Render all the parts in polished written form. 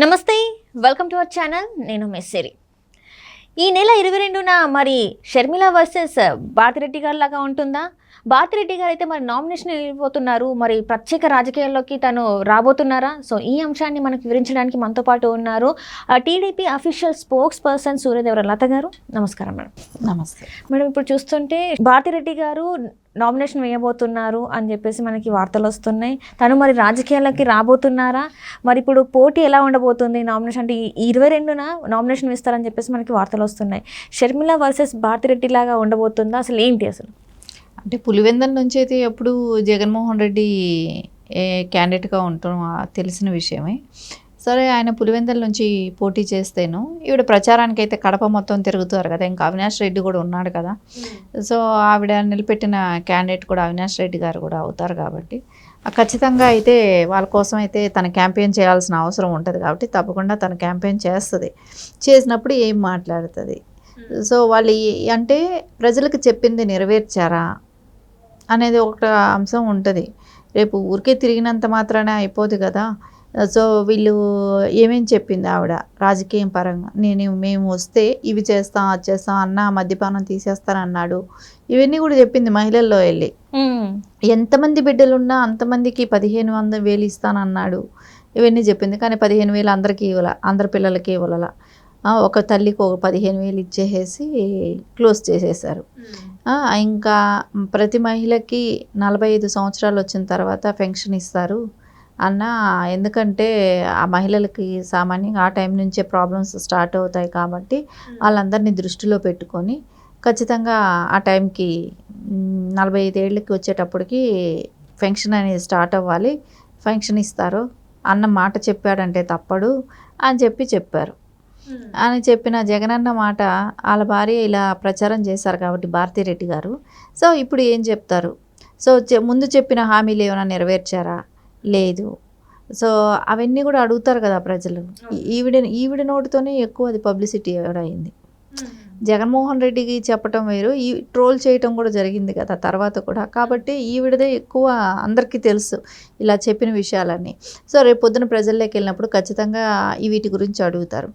నమస్తే, welcome to our channel. నేను మెస్సేరి. ఈ నెల 22న మరి షర్మిల వర్సెస్ భారతిరెడ్డి గారి లాగా ఉంటుందా? భారతిరెడ్డి గారు అయితే మరి నామినేషన్ వెళ్ళిపోతున్నారు. మరి ప్రత్యేక రాజకీయాల్లోకి తను రాబోతున్నారా? సో ఈ అంశాన్ని మనకు వివరించడానికి మనతో పాటు ఉన్నారు TDP official spokesperson Suryadevara Latha గారు. నమస్కారం మేడం. నమస్తే మేడం, ఇప్పుడు చూస్తుంటే భారతిరెడ్డి గారు నామినేషన్ వేయబోతున్నారు అని చెప్పేసి మనకి వార్తలు వస్తున్నాయి. తను మరి రాజకీయాలకి రాబోతున్నారా? మరి ఇప్పుడు పోటీ ఎలా ఉండబోతుంది? నామినేషన్ అంటే 22న నామినేషన్ వేస్తారని చెప్పేసి మనకి వార్తలు వస్తున్నాయి. షర్మిల వర్సెస్ భారతిరెడ్డి లాగా ఉండబోతుందా? అసలు ఏంటి అసలు? అంటే పులివెందల నుంచి అయితే ఎప్పుడు జగన్మోహన్ రెడ్డి క్యాండిడేట్గా ఉండటం తెలిసిన విషయమే. సరే, ఆయన పులివెందల నుంచి పోటీ చేస్తేను ఈవిడ ప్రచారానికి అయితే కడప మొత్తం తిరుగుతారు కదా, ఇంకా అవినాష్ రెడ్డి కూడా ఉన్నాడు కదా. సో ఆవిడ నిలబెట్టిన క్యాండిడేట్ కూడా అవినాష్ రెడ్డి గారు కూడా అవుతారు కాబట్టి ఖచ్చితంగా అయితే వాళ్ళ కోసం అయితే తన క్యాంపెయిన్ చేయాల్సిన అవసరం ఉంటుంది కాబట్టి తప్పకుండా తన క్యాంపెయిన్ చేస్తుంది. చేసినప్పుడు ఏం మాట్లాడుతుంది? సో వాళ్ళు అంటే ప్రజలకు చెప్పింది నెరవేర్చారా అనేది ఒక అంశం ఉంటుంది. రేపు ఊరికే తిరిగినంత మాత్రానే అయిపోదు కదా. సో వీళ్ళు ఏమేం చెప్పింది ఆవిడ రాజకీయం పరంగా? మేము వస్తే ఇవి చేస్తాం, అది చేస్తాం, అన్న మద్యపానం తీసేస్తానన్నాడు, ఇవన్నీ కూడా చెప్పింది. మహిళల్లో వెళ్ళి ఎంతమంది బిడ్డలున్నా అంతమందికి 15,000 ఇస్తానన్నాడు, ఇవన్నీ చెప్పింది. కానీ 15,000 అందరికీ ఇవ్వాల, అందరి పిల్లలకి ఇవ్వాల. ఒక తల్లికి ఒక 15,000 ఇచ్చేసేసి క్లోజ్ చేసేసారు. ఇంకా ప్రతి మహిళకి 45 సంవత్సరాలు వచ్చిన తర్వాత పెన్షన్ ఇస్తారు అన్న. ఎందుకంటే ఆ మహిళలకి సామాన్యంగా ఆ టైం నుంచే ప్రాబ్లమ్స్ స్టార్ట్ అవుతాయి కాబట్టి వాళ్ళందరినీ దృష్టిలో పెట్టుకొని ఖచ్చితంగా ఆ టైంకి 45 ఏళ్ళకి వచ్చేటప్పటికి పెన్షన్ అనేది స్టార్ట్ అవ్వాలి, పెన్షన్ ఇస్తారు అన్న మాట చెప్పాడంటే తప్పడు అని చెప్పారు. అని చెప్పిన జగనన్న మాట వాళ్ళ భార్య ఇలా ప్రచారం చేశారు కాబట్టి భారతిరెడ్డి గారు. సో ఇప్పుడు ఏం చెప్తారు? సో ముందు చెప్పిన హామీలు ఏమైనా నెరవేర్చారా? లేదు. సో అవన్నీ కూడా అడుగుతారు కదా ప్రజలు. ఈవిడ నోటితోనే ఎక్కువ అది పబ్లిసిటీ అయింది. జగన్మోహన్ రెడ్డికి చెప్పటం వేరు, ఈ ట్రోల్ చేయటం కూడా జరిగింది కదా తర్వాత కూడా. కాబట్టి ఈవిడదే ఎక్కువ అందరికీ తెలుసు ఇలా చెప్పిన విషయాలన్నీ. సో రేపు పొద్దున ప్రజల్లోకి వెళ్ళినప్పుడు ఖచ్చితంగా వీటి గురించి అడుగుతారు.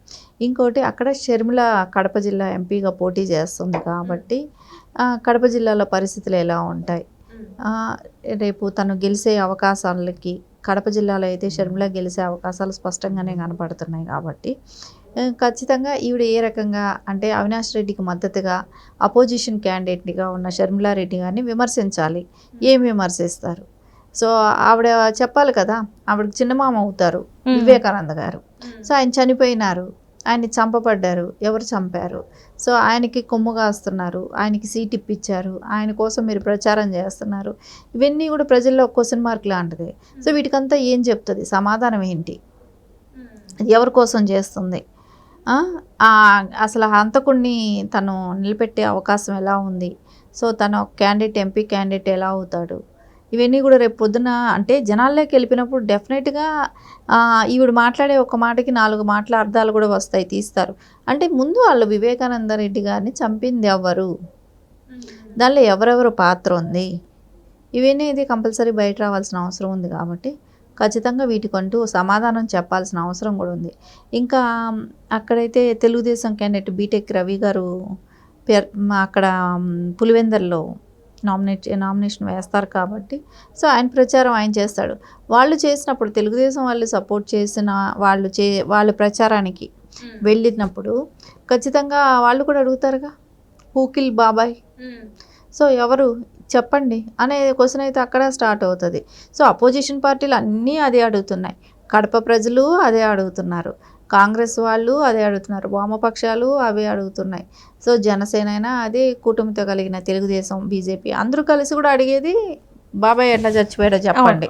ఇంకోటి, అక్కడ షర్మిల కడప జిల్లా ఎంపీగా పోటీ చేస్తుంది కాబట్టి కడప జిల్లాలో పరిస్థితులు ఎలా ఉంటాయి, రేపు తను గెలిచే అవకాశాలకి కడప జిల్లాలో అయితే షర్మిల గెలిచే అవకాశాలు స్పష్టంగానే కనపడుతున్నాయి కాబట్టి ఖచ్చితంగా ఈవిడ ఏ రకంగా అంటే అవినాష్ రెడ్డికి మద్దతుగా అపోజిషన్ క్యాండిడేట్గా ఉన్న షర్మిలారెడ్డి గారిని విమర్శించాలి. ఏం విమర్శిస్తారు? సో ఆవిడ చెప్పాలి కదా. ఆవిడకి చిన్నమామ అవుతారు వివేకానంద గారు. సో ఆయన చనిపోయినారు, ఆయన్ని చంపబడ్డారు, ఎవరు చంపారు? సో ఆయనకి కొమ్ము కాస్తున్నారు, ఆయనకి సీట్ ఇప్పించారు, ఆయన కోసం మీరు ప్రచారం చేస్తున్నారు. ఇవన్నీ కూడా ప్రజల్లో క్వశ్చన్ మార్క్ లాంటిది. సో వీటికంతా ఏం చెప్తుంది? సమాధానం ఏంటి? ఎవరి కోసం చేస్తుంది? అసలు హంతకుడిని తను నిలబెట్టే అవకాశం ఎలా ఉంది? సో తను క్యాండిడేట్, ఎంపీ క్యాండిడేట్ ఎలా అవుతాడు? ఇవన్నీ కూడా రేపు పొద్దున అంటే జనాల్లోకి వెళ్ళిపోయినప్పుడు డెఫినెట్గా ఈవిడ మాట్లాడే ఒక మాటకి 4 మాటల అర్థాలు కూడా వస్తాయి, తీస్తారు. అంటే ముందు వాళ్ళు వివేకానంద రెడ్డి గారిని చంపింది ఎవరు, దానిలో ఎవరెవరు పాత్ర ఉంది, ఇవన్నీ ఇది కంపల్సరీ బయట రావాల్సిన అవసరం ఉంది. కాబట్టి ఖచ్చితంగా వీటికంటూ సమాధానం చెప్పాల్సిన అవసరం కూడా ఉంది. ఇంకా అక్కడైతే తెలుగుదేశం క్యాండిడేట్ బీటెక్ రవి గారు అక్కడ పులివెందల్లో నామినేషన్ వేస్తారు కాబట్టి సో ఆయన ప్రచారం ఆయన చేస్తాడు. వాళ్ళు చేసినప్పుడు తెలుగుదేశం వాళ్ళు సపోర్ట్ చేసిన వాళ్ళ ప్రచారానికి వెళ్ళినప్పుడు ఖచ్చితంగా వాళ్ళు కూడా అడుగుతారుగా, హూకిల్ బాబాయ్, సో ఎవరు చెప్పండి అనే క్వశ్చన్ అయితే అక్కడ స్టార్ట్ అవుతుంది. సో అపోజిషన్ పార్టీలు అన్నీ అదే అడుగుతున్నాయి, కడప ప్రజలు అదే అడుగుతున్నారు, కాంగ్రెస్ వాళ్ళు అదే అడుగుతున్నారు, వామపక్షాలు అవే అడుగుతున్నాయి. సో జనసేన అయినా అదే, కూటమితో కలిగిన తెలుగుదేశం, బీజేపీ అందరూ కలిసి కూడా అడిగేది బాబాయ్ ఎట్లా చచ్చిపోయాడో చెప్పండి.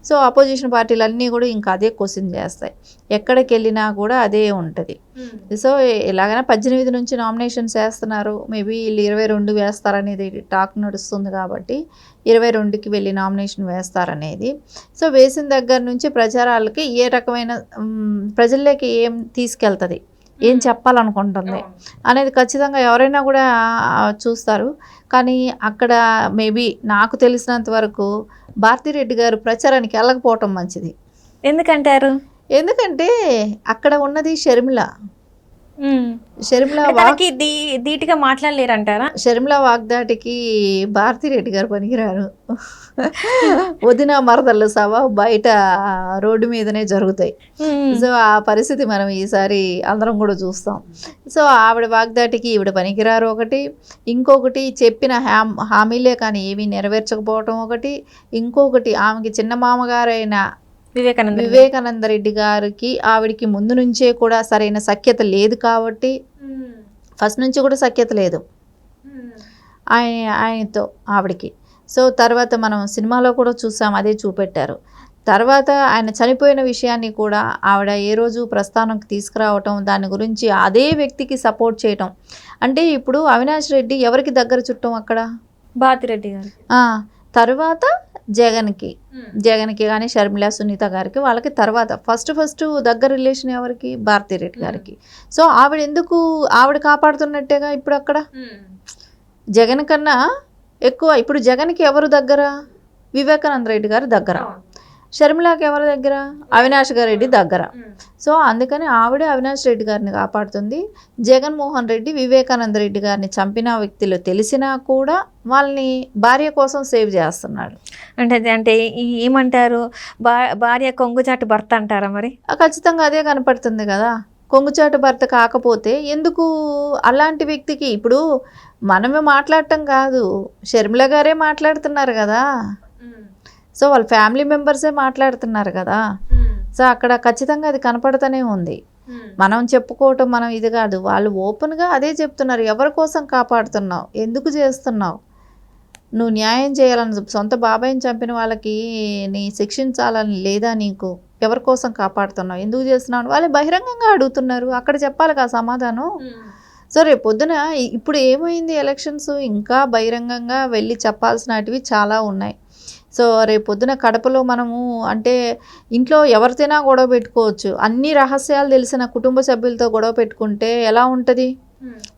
సో అపోజిషన్ పార్టీలు అన్నీ కూడా ఇంకా అదే క్వశ్చన్ చేస్తాయి, ఎక్కడికి వెళ్ళినా కూడా అదే ఉంటుంది. సో ఎలాగైనా 18 నుంచి నామినేషన్స్ వేస్తున్నారు, మేబీ వీళ్ళు 22 వేస్తారనేది టాక్ నడుస్తుంది కాబట్టి 22కి వెళ్ళి నామినేషన్ వేస్తారనేది. సో వేసిన దగ్గర నుంచి ప్రచారాలకి ఏ రకమైన ప్రజల్లోకి ఏం తీసుకెళ్తుంది, ఏం చెప్పాలనుకుంటుంది అనేది ఖచ్చితంగా ఎవరైనా కూడా చూస్తారు. కానీ అక్కడ మేబీ నాకు తెలిసినంత వరకు భారతిరెడ్డి గారు ప్రచారానికి వెళ్ళకపోవటం మంచిది. ఎందుకంటారు? ఎందుకంటే అక్కడ ఉన్నది షర్మిల. షర్మిల తనకి ధీటుగా మాట్లాడలేరంటారా? షర్మిల వాగ్దాటికి భారతిరెడ్డి గారు పనికిరారు. వదిన మరదళ్ళ సభ బయట రోడ్డు మీదనే జరుగుతాయి. సో ఆ పరిస్థితి మనం ఈసారి అందరం కూడా చూస్తాం. సో ఆవిడ వాగ్దాటికి ఈవిడ పనికిరారు ఒకటి, ఇంకొకటి చెప్పిన హామీలే కానీ ఏమీ నెరవేర్చకపోవటం ఒకటి, ఇంకొకటి ఆమెకి చిన్న మామగారైన వివేకానంద రెడ్డి గారికి ఆవిడికి ముందు నుంచే కూడా సరైన సఖ్యత లేదు కాబట్టి, ఫస్ట్ నుంచి కూడా సఖ్యత లేదు ఆయనతో ఆవిడికి. సో తర్వాత మనం సినిమాలో కూడా చూసాం, అదే చూపెట్టారు. తర్వాత ఆయన చనిపోయిన విషయాన్ని కూడా ఆవిడ ఏ రోజు ప్రస్థానంకి తీసుకురావటం, దాని గురించి అదే వ్యక్తికి సపోర్ట్ చేయటం. అంటే ఇప్పుడు అవినాష్ రెడ్డి ఎవరికి దగ్గర చుట్టం అక్కడ? భారతిరెడ్డి గారు. తర్వాత జగన్కి కానీ షర్మిల సునీత గారికి వాళ్ళకి తర్వాత ఫస్ట్ దగ్గర రిలేషన్ ఎవరికి? భారతిరెడ్డి గారికి. సో ఆవిడ కాపాడుతున్నట్టేగా ఇప్పుడు అక్కడ. జగన్ కన్నా ఎక్కువ ఇప్పుడు జగన్కి ఎవరు దగ్గర? వివేకానంద రెడ్డి గారు దగ్గర. షర్మిలాకి ఎవరి దగ్గర? అవినాష్ రెడ్డి దగ్గర. సో అందుకని ఆవిడే అవినాష్ రెడ్డి గారిని కాపాడుతుంది. జగన్మోహన్ రెడ్డి వివేకానంద రెడ్డి గారిని చంపిన వ్యక్తులు తెలిసినా కూడా వాళ్ళని భార్య కోసం సేవ్ చేస్తున్నాడు. అంటే ఏమంటారు, భార్య కొంగుచాటు భర్త అంటారా? మరి ఖచ్చితంగా అదే కనపడుతుంది కదా. కొంగుచాటు భర్త కాకపోతే ఎందుకు అలాంటి వ్యక్తికి? ఇప్పుడు మనమే మాట్లాడటం కాదు, షర్మిల గారే మాట్లాడుతున్నారు కదా. సో వాళ్ళ ఫ్యామిలీ మెంబర్సే మాట్లాడుతున్నారు కదా. సో అక్కడ ఖచ్చితంగా అది కనపడుతూనే ఉంది. మనం చెప్పుకోవటం మనం ఇది కాదు, వాళ్ళు ఓపెన్గా అదే చెప్తున్నారు. ఎవరి కోసం కాపాడుతున్నావు, ఎందుకు చేస్తున్నావు, నువ్వు న్యాయం చేయాలని సొంత బాబాయిని చంపిన వాళ్ళకి నీ శిక్షించాలని లేదా, నీకు ఎవరి కోసం కాపాడుతున్నావు, ఎందుకు చేస్తున్నావు వాళ్ళే బహిరంగంగా అడుగుతున్నారు. అక్కడ చెప్పాలి కదా సమాధానం. సో రేపు పొద్దున ఇప్పుడు ఏమైంది, ఎలక్షన్స్ ఇంకా బహిరంగంగా వెళ్ళి చెప్పాల్సినవి చాలా ఉన్నాయి. సో రేపు పొద్దున కడపలో మనము అంటే ఇంట్లో ఎవరితోనా గొడవ పెట్టుకోవచ్చు, అన్ని రహస్యాలు తెలిసిన కుటుంబ సభ్యులతో గొడవ పెట్టుకుంటే ఎలా ఉంటుంది?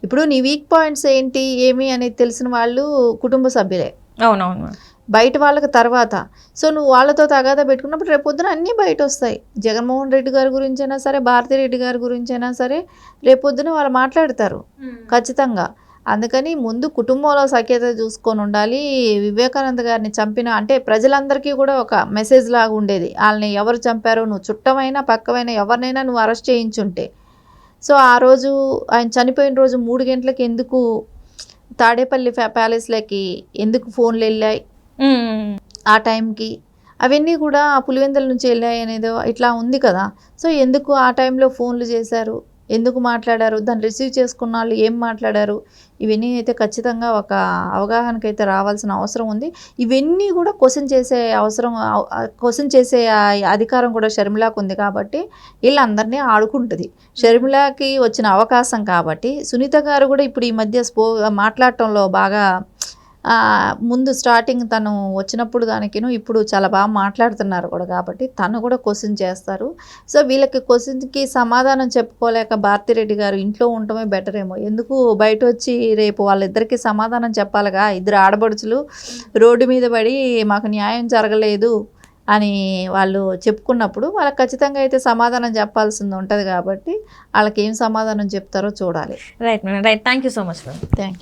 ఇప్పుడు నీ వీక్ పాయింట్స్ ఏంటి ఏమి అనేది తెలిసిన వాళ్ళు కుటుంబ సభ్యులే. అవునవును. బయట వాళ్ళకి తర్వాత. సో నువ్వు వాళ్ళతో తగాదా పెట్టుకున్నప్పుడు రేపు పొద్దున అన్నీ బయట వస్తాయి. జగన్మోహన్ రెడ్డి గారి గురించైనా సరే, భారతిరెడ్డి గారి గురించైనా సరే రేపు పొద్దున వాళ్ళు మాట్లాడతారు ఖచ్చితంగా. అందుకని ముందు కుటుంబంలో సఖ్యత చూసుకొని ఉండాలి. వివేకానంద గారిని చంపిన అంటే ప్రజలందరికీ కూడా ఒక మెసేజ్ లాగా ఉండేది. వాళ్ళని ఎవరు చంపారో, నువ్వు చుట్టమైనా పక్కమైనా ఎవరినైనా నువ్వు అరెస్ట్ చేయించుంటే. సో ఆ రోజు ఆయన చనిపోయిన రోజు 3 గంటలకి ఎందుకు తాడేపల్లి ప్యాలెస్లోకి ఎందుకు ఫోన్లు వెళ్ళాయి ఆ టైంకి, అవన్నీ కూడా పులివెందుల నుంచి వెళ్ళాయి అనేది ఇట్లా ఉంది కదా. సో ఎందుకు ఆ టైంలో ఫోన్లు చేశారు, ఎందుకు మాట్లాడారు, దాన్ని రిసీవ్ చేసుకున్న వాళ్ళు ఏం మాట్లాడారు, ఇవన్నీ అయితే ఖచ్చితంగా ఒక అవగాహనకైతే రావాల్సిన అవసరం ఉంది. ఇవన్నీ కూడా క్వశ్చన్ చేసే అధికారం కూడా షర్మిలాకు ఉంది కాబట్టి వీళ్ళందరినీ ఆడుకుంటుంది. షర్మిలాకి వచ్చిన అవకాశం కాబట్టి సునీత గారు కూడా ఇప్పుడు ఈ మధ్య మాట్లాడటంలో బాగా ముందు స్టార్టింగ్ తను వచ్చినప్పుడు దానికిను ఇప్పుడు చాలా బాగా మాట్లాడుతున్నారు కూడా కాబట్టి తను కూడా క్వశ్చన్ చేస్తారు. సో వీళ్ళకి క్వశ్చన్కి సమాధానం చెప్పుకోలేక భారతిరెడ్డి గారు ఇంట్లో ఉండటమే బెటర్ ఏమో. ఎందుకు బయట వచ్చి రేపు వాళ్ళిద్దరికీ సమాధానం చెప్పాలిగా. ఇద్దరు ఆడబడుచులు రోడ్డు మీద పడి మాకు న్యాయం జరగలేదు అని వాళ్ళు చెప్పుకున్నప్పుడు వాళ్ళకి ఖచ్చితంగా అయితే సమాధానం చెప్పాల్సింది ఉంటుంది కాబట్టి వాళ్ళకి ఏం సమాధానం చెప్తారో చూడాలి. Right madam, right. Thank you so much madam. Thank you.